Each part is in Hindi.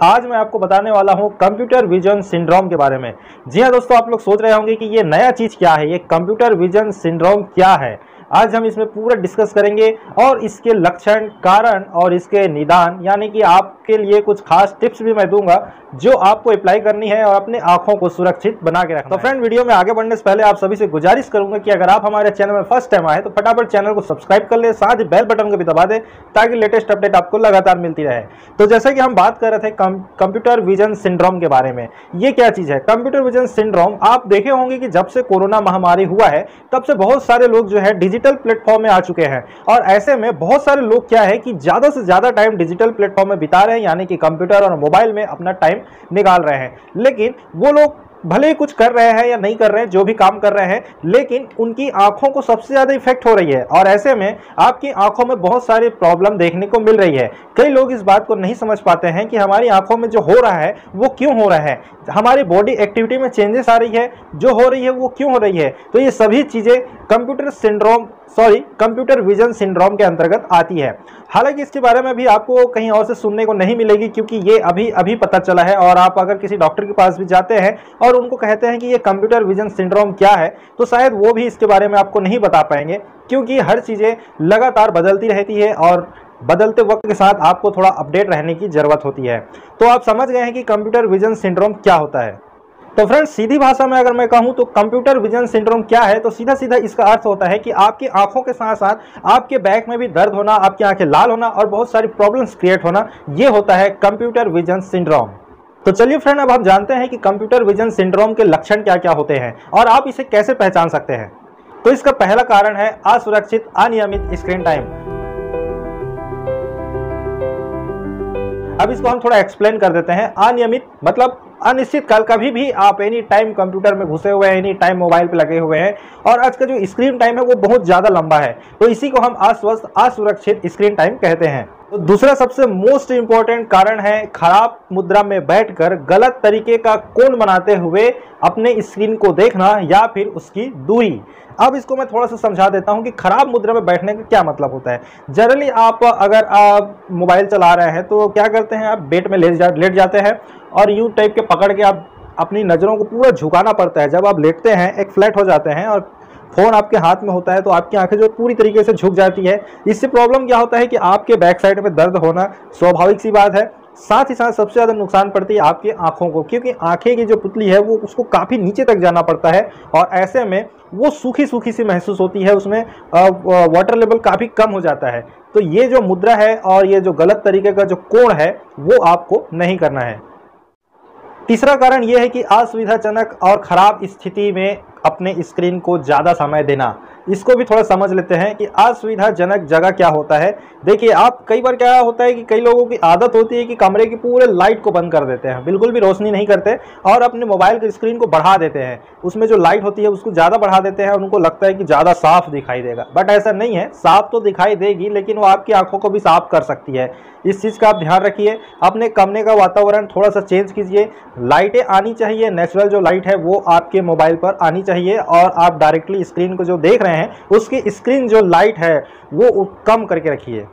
आज मैं आपको बताने वाला हूं कंप्यूटर विजन सिंड्रोम के बारे में। जी हां दोस्तों, आप लोग सोच रहे होंगे कि ये नया चीज क्या है, ये कंप्यूटर विजन सिंड्रोम क्या है। आज हम इसमें पूरा डिस्कस करेंगे और इसके लक्षण, कारण और इसके निदान, यानी कि आपके लिए कुछ खास टिप्स भी मैं दूंगा जो आपको अप्लाई करनी है और अपने आंखों को सुरक्षित बना के रखना। तो फ्रेंड, वीडियो में आगे बढ़ने से पहले आप सभी से गुजारिश करूंगा कि अगर आप हमारे चैनल में फर्स्ट टाइम आए तो फटाफट चैनल को सब्सक्राइब कर ले, साथ ही बेल बटन को भी दबा दे ताकि लेटेस्ट अपडेट आपको लगातार मिलती रहे। तो जैसे कि हम बात कर रहे थे कंप्यूटर विजन सिंड्रोम के बारे में, ये क्या चीज है कंप्यूटर विजन सिंड्रोम। आप देखे होंगे कि जब से कोरोना महामारी हुआ है तब से बहुत सारे लोग जो है डिजिटल प्लेटफॉर्म में आ चुके हैं और ऐसे में बहुत सारे लोग क्या है कि ज्यादा से ज्यादा टाइम डिजिटल प्लेटफॉर्म में बिता रहे हैं, यानी कि कंप्यूटर और मोबाइल में अपना टाइम निकाल रहे हैं। लेकिन वो लोग भले ही कुछ कर रहे हैं या नहीं कर रहे हैं, जो भी काम कर रहे हैं, लेकिन उनकी आंखों को सबसे ज्यादा इफेक्ट हो रही है और ऐसे में आपकी आंखों में बहुत सारी प्रॉब्लम देखने को मिल रही है। कई लोग इस बात को नहीं समझ पाते हैं कि हमारी आंखों में जो हो रहा है वो क्यों हो रहा है, हमारी बॉडी एक्टिविटी में चेंजेस आ रही है, जो हो रही है वो क्यों हो रही है। तो ये सभी चीजें कंप्यूटर विजन सिंड्रोम के अंतर्गत आती है। हालांकि इसके बारे में भी आपको कहीं और से सुनने को नहीं मिलेगी, क्योंकि ये अभी पता चला है। और आप अगर किसी डॉक्टर के पास भी जाते हैं और उनको कहते हैं कि ये कंप्यूटर विजन सिंड्रोम क्या है, तो शायद वो भी इसके बारे में आपको नहीं बता पाएंगे, क्योंकि हर चीज़ें लगातार बदलती रहती है और बदलते वक्त के साथ आपको थोड़ा अपडेट रहने की जरूरत होती है। तो आप समझ गए हैं कि कंप्यूटर विजन सिंड्रोम क्या होता है। तो फ्रेंड्स, सीधी भाषा में अगर मैं कहूं तो कंप्यूटर विजन सिंड्रोम क्या है, तो सीधा सीधा इसका अर्थ होता है कि आपकी आंखों के साथ साथ आपके बैक में भी दर्द होना, आपकी आंखें लाल होना और बहुत सारी प्रॉब्लम्स क्रिएट होना, ये होता है कंप्यूटर विजन सिंड्रोम। तो चलिए फ्रेंड, अब हम जानते हैं कि कंप्यूटर विजन सिंड्रोम के लक्षण क्या क्या होते हैं और आप इसे कैसे पहचान सकते हैं। तो इसका पहला कारण है असुरक्षित अनियमित स्क्रीन टाइम। अब इसको हम थोड़ा एक्सप्लेन कर देते हैं। अनियमित मतलब अनिश्चित काल, कभी भी आप एनी टाइम कंप्यूटर में घुसे हुए हैं, एनी टाइम मोबाइल पे लगे हुए हैं और आज का जो स्क्रीन टाइम है वो बहुत ज्यादा लंबा है, तो इसी को हम अस्वस्थ असुरक्षित स्क्रीन टाइम कहते हैं। तो दूसरा सबसे मोस्ट इंपॉर्टेंट कारण है खराब मुद्रा में बैठकर गलत तरीके का कोण बनाते हुए अपने स्क्रीन को देखना या फिर उसकी दूरी। अब इसको मैं थोड़ा सा समझा देता हूं कि खराब मुद्रा में बैठने का क्या मतलब होता है। जनरली अगर आप मोबाइल चला रहे हैं तो क्या करते हैं, आप बेड में लेट जाते हैं और यूं टाइप के पकड़ के आप अपनी नज़रों को पूरा झुकाना पड़ता है। जब आप लेटते हैं एक फ्लैट हो जाते हैं और फ़ोन आपके हाथ में होता है तो आपकी आंखें जो पूरी तरीके से झुक जाती है। इससे प्रॉब्लम क्या होता है कि आपके बैक साइड में दर्द होना स्वाभाविक सी बात है। साथ ही साथ सबसे ज़्यादा नुकसान पड़ती है आपकी आंखों को, क्योंकि आंखें की जो पुतली है वो उसको काफ़ी नीचे तक जाना पड़ता है और ऐसे में वो सूखी सूखी सी महसूस होती है, उसमें वाटर लेवल काफ़ी कम हो जाता है। तो ये जो मुद्रा है और ये जो गलत तरीके का जो कोण है वो आपको नहीं करना है। तीसरा कारण यह है कि असुविधाजनक और खराब स्थिति में अपने स्क्रीन को ज़्यादा समय देना। इसको भी थोड़ा समझ लेते हैं कि असुविधाजनक जगह क्या होता है। देखिए, आप कई बार क्या होता है कि कई लोगों की आदत होती है कि कमरे की पूरे लाइट को बंद कर देते हैं, बिल्कुल भी रोशनी नहीं करते और अपने मोबाइल की स्क्रीन को बढ़ा देते हैं, उसमें जो लाइट होती है उसको ज़्यादा बढ़ा देते हैं और उनको लगता है कि ज़्यादा साफ दिखाई देगा। बट ऐसा नहीं है, साफ तो दिखाई देगी लेकिन वो आपकी आंखों को भी साफ कर सकती है। इस चीज़ का आप ध्यान रखिए। अपने कमरे का वातावरण थोड़ा सा चेंज कीजिए। लाइटें आनी चाहिए, नेचुरल जो लाइट है वो आपके मोबाइल पर आनी चाहिए और आप डायरेक्टली स्क्रीन को जो देख रहे हैं उसकी स्क्रीन जो लाइट है वो कम करके रखिए।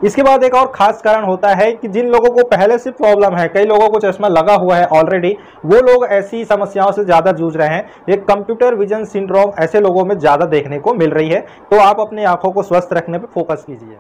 इसके बाद एक और खास कारण होता है कि जिन लोगों को पहले से प्रॉब्लम है, कई लोगों को चश्मा लगा हुआ है ऑलरेडी, वो लोग ऐसी समस्याओं से ज़्यादा जूझ रहे हैं। ये कंप्यूटर विजन सिंड्रोम ऐसे लोगों में ज़्यादा देखने को मिल रही है, तो आप अपनी आंखों को स्वस्थ रखने पर फोकस कीजिए।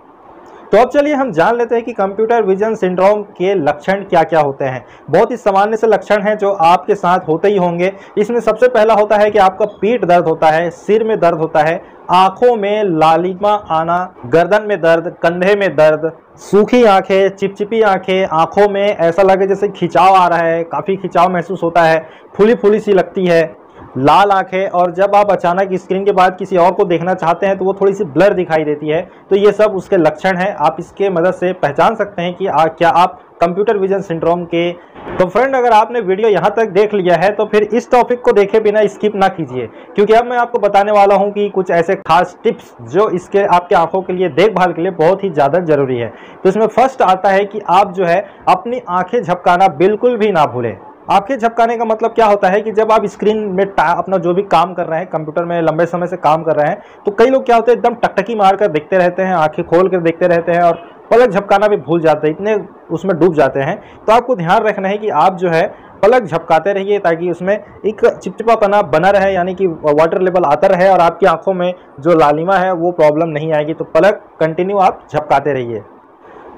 तो अब चलिए हम जान लेते हैं कि कंप्यूटर विजन सिंड्रोम के लक्षण क्या क्या होते हैं। बहुत ही सामान्य से लक्षण हैं जो आपके साथ होते ही होंगे। इसमें सबसे पहला होता है कि आपका पीठ दर्द होता है, सिर में दर्द होता है, आंखों में लालिमा आना, गर्दन में दर्द, कंधे में दर्द, सूखी आंखें, चिपचिपी आंखें, आंखों में ऐसा लगे जैसे खिंचाव आ रहा है, काफ़ी खिंचाव महसूस होता है, फूली फूली सी लगती है, लाल आंखें, और जब आप अचानक स्क्रीन के बाद किसी और को देखना चाहते हैं तो वो थोड़ी सी ब्लर दिखाई देती है। तो ये सब उसके लक्षण हैं। आप इसके मदद से पहचान सकते हैं कि क्या आप कंप्यूटर विजन सिंड्रोम के। तो फ्रेंड, अगर आपने वीडियो यहाँ तक देख लिया है तो फिर इस टॉपिक को देखे बिना स्किप ना कीजिए, क्योंकि अब मैं आपको बताने वाला हूँ कि कुछ ऐसे खास टिप्स जो इसके आपके आंखों के लिए, देखभाल के लिए बहुत ही ज़्यादा जरूरी है। तो इसमें फर्स्ट आता है कि आप जो है अपनी आंखें झपकाना बिल्कुल भी ना भूलें। आंखें झपकाने का मतलब क्या होता है कि जब आप स्क्रीन में अपना जो भी काम कर रहे हैं, कंप्यूटर में लंबे समय से काम कर रहे हैं, तो कई लोग क्या होते हैं एकदम टकटकी मार कर देखते रहते हैं, आंखें खोल कर देखते रहते हैं और पलक झपकाना भी भूल जाते हैं। इतने उसमें डूब जाते हैं। तो आपको ध्यान रखना है कि आप जो है पलक झपकाते रहिए ताकि उसमें एक चिपचिपापना बना रहे, यानी कि वाटर लेवल आता रहे और आपकी आंखों में जो लालिमा है वो प्रॉब्लम नहीं आएगी। तो पलक कंटिन्यू आप झपकाते रहिए।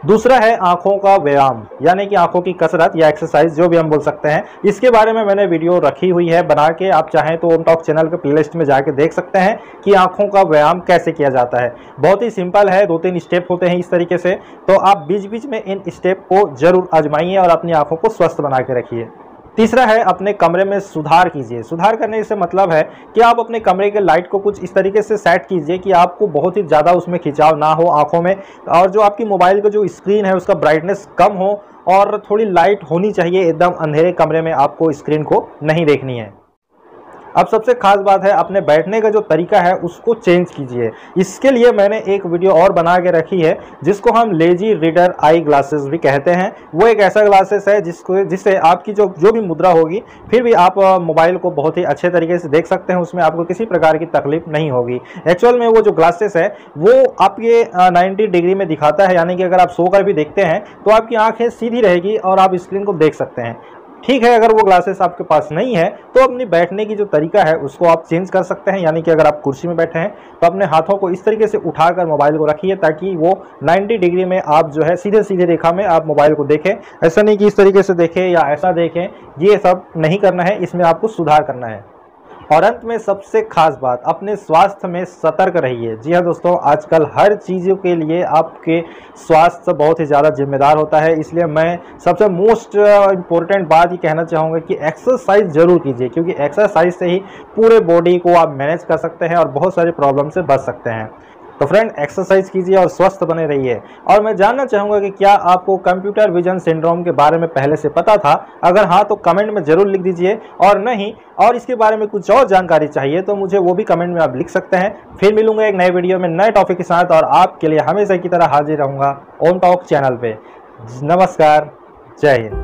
दूसरा है आंखों का व्यायाम, यानी कि आंखों की कसरत या एक्सरसाइज जो भी हम बोल सकते हैं। इसके बारे में मैंने वीडियो रखी हुई है बना के, आप चाहें तो ओम टॉक चैनल के प्लेलिस्ट में जाके देख सकते हैं कि आंखों का व्यायाम कैसे किया जाता है। बहुत ही सिंपल है, 2-3 स्टेप होते हैं इस तरीके से। तो आप बीच बीच में इन स्टेप को जरूर आजमाइए और अपनी आंखों को स्वस्थ बना के रखिए। तीसरा है अपने कमरे में सुधार कीजिए। सुधार करने से मतलब है कि आप अपने कमरे के लाइट को कुछ इस तरीके से सेट कीजिए कि आपको बहुत ही ज़्यादा उसमें खिंचाव ना हो आंखों में, और जो आपकी मोबाइल का जो स्क्रीन है उसका ब्राइटनेस कम हो और थोड़ी लाइट होनी चाहिए। एकदम अंधेरे कमरे में आपको स्क्रीन को नहीं देखनी है। अब सबसे खास बात है, अपने बैठने का जो तरीका है उसको चेंज कीजिए। इसके लिए मैंने एक वीडियो और बना के रखी है जिसको हम लेजी रीडर आई ग्लासेस भी कहते हैं। वो एक ऐसा ग्लासेस है जिससे आपकी जो भी मुद्रा होगी फिर भी आप मोबाइल को बहुत ही अच्छे तरीके से देख सकते हैं, उसमें आपको किसी प्रकार की तकलीफ नहीं होगी। एक्चुअल में वो जो ग्लासेस है वो आपके 90 डिग्री में दिखाता है, यानी कि अगर आप सोकर भी देखते हैं तो आपकी आंखें सीधी रहेगी और आप स्क्रीन को देख सकते हैं। ठीक है, अगर वो ग्लासेस आपके पास नहीं है तो अपनी बैठने की जो तरीका है उसको आप चेंज कर सकते हैं, यानी कि अगर आप कुर्सी में बैठे हैं तो अपने हाथों को इस तरीके से उठाकर मोबाइल को रखिए ताकि वो 90 डिग्री में आप जो है सीधे सीधे रेखा में आप मोबाइल को देखें। ऐसा नहीं कि इस तरीके से देखें या ऐसा देखें, ये सब नहीं करना है, इसमें आपको सुधार करना है। और अंत में सबसे खास बात, अपने स्वास्थ्य में सतर्क रहिए। जी हाँ दोस्तों, आजकल हर चीज़ों के लिए आपके स्वास्थ्य बहुत ही ज़्यादा जिम्मेदार होता है, इसलिए मैं सबसे मोस्ट इम्पोर्टेंट बात ये कहना चाहूँगा कि एक्सरसाइज जरूर कीजिए, क्योंकि एक्सरसाइज से ही पूरे बॉडी को आप मैनेज कर सकते हैं और बहुत सारे प्रॉब्लम से बच सकते हैं। तो फ्रेंड, एक्सरसाइज कीजिए और स्वस्थ बने रहिए। और मैं जानना चाहूँगा कि क्या आपको कंप्यूटर विजन सिंड्रोम के बारे में पहले से पता था? अगर हाँ तो कमेंट में ज़रूर लिख दीजिए, और नहीं और इसके बारे में कुछ और जानकारी चाहिए तो मुझे वो भी कमेंट में आप लिख सकते हैं। फिर मिलूंगा एक नए वीडियो में नए टॉपिक के साथ, और आपके लिए हमेशा की तरह हाजिर रहूँगा ओम टॉक चैनल पर। नमस्कार, जय हिंद।